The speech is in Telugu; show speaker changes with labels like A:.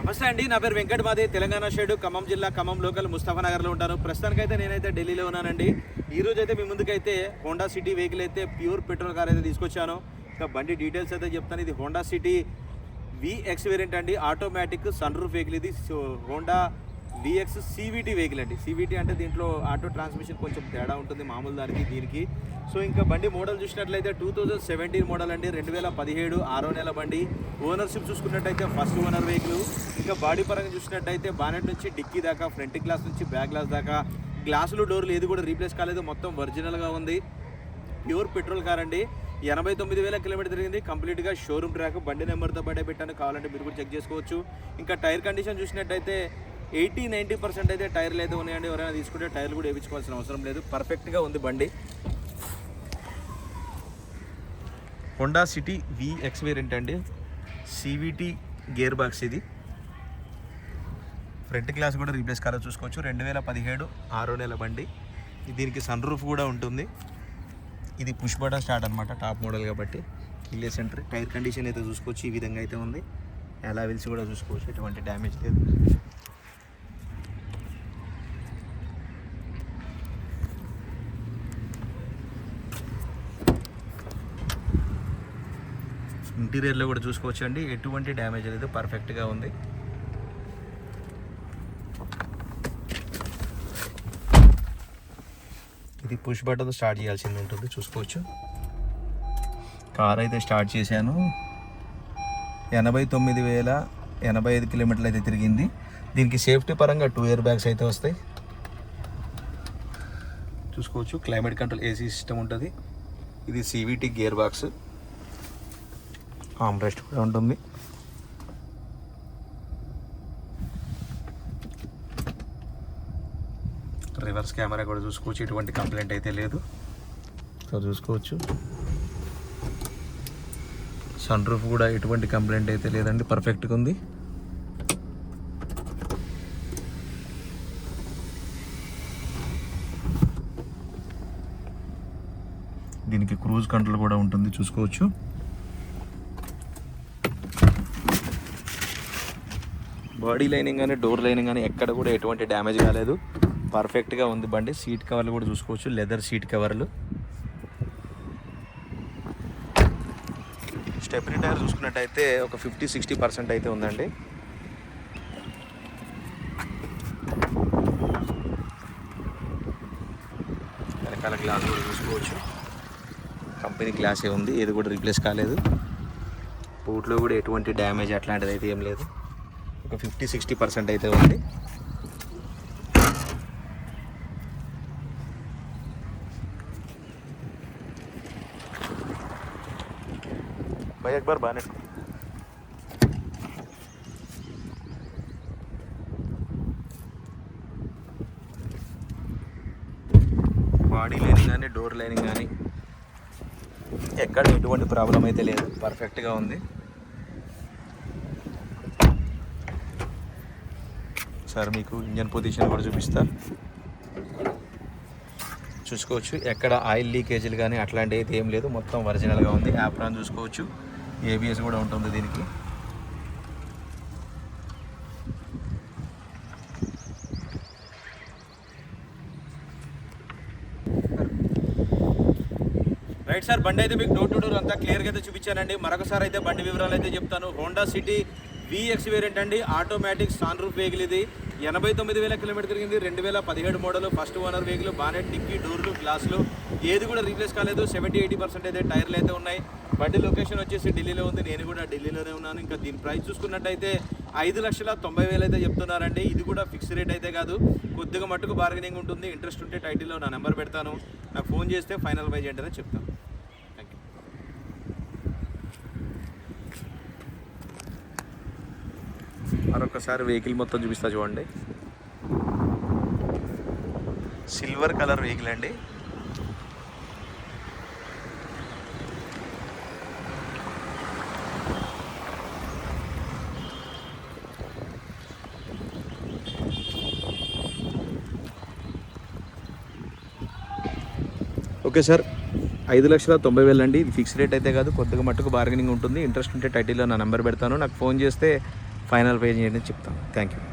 A: నమస్తే అండి, నా పేరు వెంకట్. మాది తెలంగాణ షేడు, ఖమ్మం జిల్లా, ఖమ్మం లోకల్, ముస్తఫానగర్లో ఉంటాను. ప్రస్తుతానికైతే నేనైతే ఢిల్లీలో ఉన్నానండి. ఈరోజు అయితే మీ ముందుకైతే హోండా సిటీ వెహికల్ అయితే ప్యూర్ పెట్రోల్ కార్ అయితే తీసుకొచ్చాను. ఇంకా బండి డీటెయిల్స్ అయితే చెప్తాను. ఇది హోండా సిటీ VX వేరియంట్ అండి, ఆటోమేటిక్ సన్ రూఫ్ వెహికల్ ఇది. So Honda VX CVT vehicle అండి. CVT అంటే దీంట్లో ఆటో ట్రాన్స్మిషన్ కొంచెం తేడా ఉంటుంది మామూలు దానికి దీనికి. సో ఇంకా బండి మోడల్ చూసినట్లయితే 2017 మోడల్ అండి, 2017 6వ నెల బండి. ఓనర్షిప్ చూసుకున్నట్టయితే ఫస్ట్ ఓనర్ వెహికల్. ఇంకా బాడీ పరంగా చూసినట్టయితే బానెట్ నుంచి డిక్కీ దాకా, ఫ్రంట్ గ్లాస్ నుంచి బ్యాక్ గ్లాస్ దాకా, గ్లాసులు డోర్లు ఏది కూడా రీప్లేస్ కాలేదు, మొత్తం ఒరిజినల్గా ఉంది. ప్యూర్ పెట్రోల్ కార్ అండి. 89,000 కిలోమీటర్ తిరిగింది. కంప్లీట్గా షోరూమ్ ట్రాక్. బండి నెంబర్తో బయట పెట్టాను, కావాలంటే మీరు కూడా చెక్ చేసుకోవచ్చు. ఇంకా టైర్ కండిషన్ చూసినట్టయితే 80-90% అయితే టైర్లు అయితే ఉన్నాయండి. ఎవరైనా తీసుకుంటే టైర్లు కూడా వేయించుకోవాల్సిన అవసరం లేదు, పర్ఫెక్ట్గా ఉంది బండి. హోండా సిటీ VX వేరియంట్ అండి, CVT గేర్ బాక్స్ ఇది. ఫ్రంట్ గ్లాస్ కూడా రీప్లేస్ కాలేదు, చూసుకోవచ్చు. 2017 6వ నెల బండి. దీనికి సన్ రూఫ్ కూడా ఉంటుంది. ఇది పుష్ బటన్ స్టార్ట్ అనమాట, టాప్ మోడల్ కాబట్టి. Keyless entry. టైర్ కండిషన్ అయితే చూసుకోవచ్చు, ఈ విధంగా అయితే ఉంది. ఎలా వీల్స్ కూడా చూసుకోవచ్చు, ఎటువంటి డ్యామేజ్ లేదు. ఇంటీరియర్లో కూడా చూసుకోవచ్చు అండి, ఎటువంటి డ్యామేజ్ లేదు, పర్ఫెక్ట్గా ఉంది. ఇది పుష్ బటన్ స్టార్ట్ చేయాల్సింది ఉంటుంది, చూసుకోవచ్చు. కార్ అయితే స్టార్ట్ చేశాను. 89,085 కిలోమీటర్లు అయితే తిరిగింది. దీనికి సేఫ్టీ పరంగా 2 ఇయర్ బ్యాగ్స్ అయితే వస్తాయి, చూసుకోవచ్చు. క్లైమేట్ కంట్రోల్ AC సిస్టమ్ ఉంటుంది. ఇది CVT గేర్ బాక్స్. ఆర్మ్రెస్ట్ కూడా ఉంటుంది. రివర్స్ కెమెరా కూడా చూసుకోవచ్చు, ఎటువంటి కంప్లైంట్ అయితే లేదు. సో చూసుకోవచ్చు. సన్ రూఫ్ కూడా ఎటువంటి కంప్లైంట్ అయితే లేదండి, పర్ఫెక్ట్గా ఉంది. దీనికి క్రూజ్ కంట్రోల్ కూడా ఉంటుంది, చూసుకోవచ్చు. బాడీ లైనింగ్ కానీ డోర్ లైనింగ్ కానీ ఎక్కడ కూడా ఎటువంటి డ్యామేజ్ కాలేదు, పర్ఫెక్ట్గా ఉంది బండి. సీట్ కవర్లు కూడా చూసుకోవచ్చు, లెదర్ సీట్ కవర్లు. స్టెప్నీ టైర్ చూసుకున్నట్టయితే ఒక 50-60% అయితే ఉందండి. వెనకాల గ్లాస్ కూడా చూసుకోవచ్చు, కంపెనీ గ్లాసే ఉంది, ఏది కూడా రీప్లేస్ కాలేదు. బూట్లో కూడా ఎటువంటి డ్యామేజ్ అట్లాంటిది అయితే ఏం లేదు, ఒక 50-60% అయితే ఉంది. भाई एक बार बाने బాడీ లైనింగ్ కానీ డోర్ లైనింగ్ కానీ ఎక్కడ ఎటువంటి ప్రాబ్లం అయితే లేదు, పర్ఫెక్ట్గా ఉంది. సార్ మీకు ఇంజన్ పొజిషన్ కూడా చూపిస్తా, చూసుకోవచ్చు. ఎక్కడ ఆయిల్ లీకేజీలు కానీ అట్లాంటివి అయితే ఏం లేదు, మొత్తం ఒరిజినల్గా ఉంది. యాప్రాన్ చూసుకోవచ్చు, ABS కూడా ఉంటుంది దీనికి. రైట్ సార్, బండి అయితే మీకు డోర్ టు డోర్ అంతా క్లియర్గా అయితే చూపించానండి. మరొకసారి అయితే బండి వివరాలు అయితే చెప్తాను. హోండా సిటీ VX వేరియంట్ అండి, ఆటోమేటిక్ సన్ రూఫ్ వెహికల్ ఇది. 89,000 కిలోమీటర్ తిరిగింది. 2017 model, first owner vehicle. Bonnet, డిక్కీ, డోర్లు, గ్లాసులు ఏది కూడా రీప్లేస్ కాలేదు. 70-80% అయితే టైర్లు అయితే ఉన్నాయి. బండి లొకేషన్ వచ్చేసి ఢిల్లీలో ఉంది, నేను కూడా ఢిల్లీలోనే ఉన్నాను. ఇంకా దీని ప్రైస్ చూసుకున్నట్టయితే 5,90,000 అయితే చెప్తున్నారండి. ఇది కూడా ఫిక్స్ రేట్ అయితే కాదు, కొద్దిగా మట్టుకు బార్గెనింగ్ ఉంటుంది. ఇంట్రెస్ట్ ఉంటే టైటిల్లో నా నెంబర్ పెడతాను, నాకు ఫోన్ చేస్తే ఫైనల్ ప్రైస్ ఏంటనే చెప్తాను. Thank you. మరొకసారి వెహికల్ మొత్తం చూపిస్తా చూడండి. సిల్వర్ కలర్ వెహికల్ అండి. ఓకే సార్, 5,90,000 అండి. ఇది ఫిక్స్ రేట్ అయితే కాదు, కొద్దిగా మట్టుకు బార్గెనింగ్ ఉంటుంది. ఇంట్రెస్ట్ ఉంటే టైటిల్లో నా నెంబర్ పెడతాను, నాకు ఫోన్ చేస్తే
B: ఫైనల్ పే చేయండి చెప్తాను. Thank you.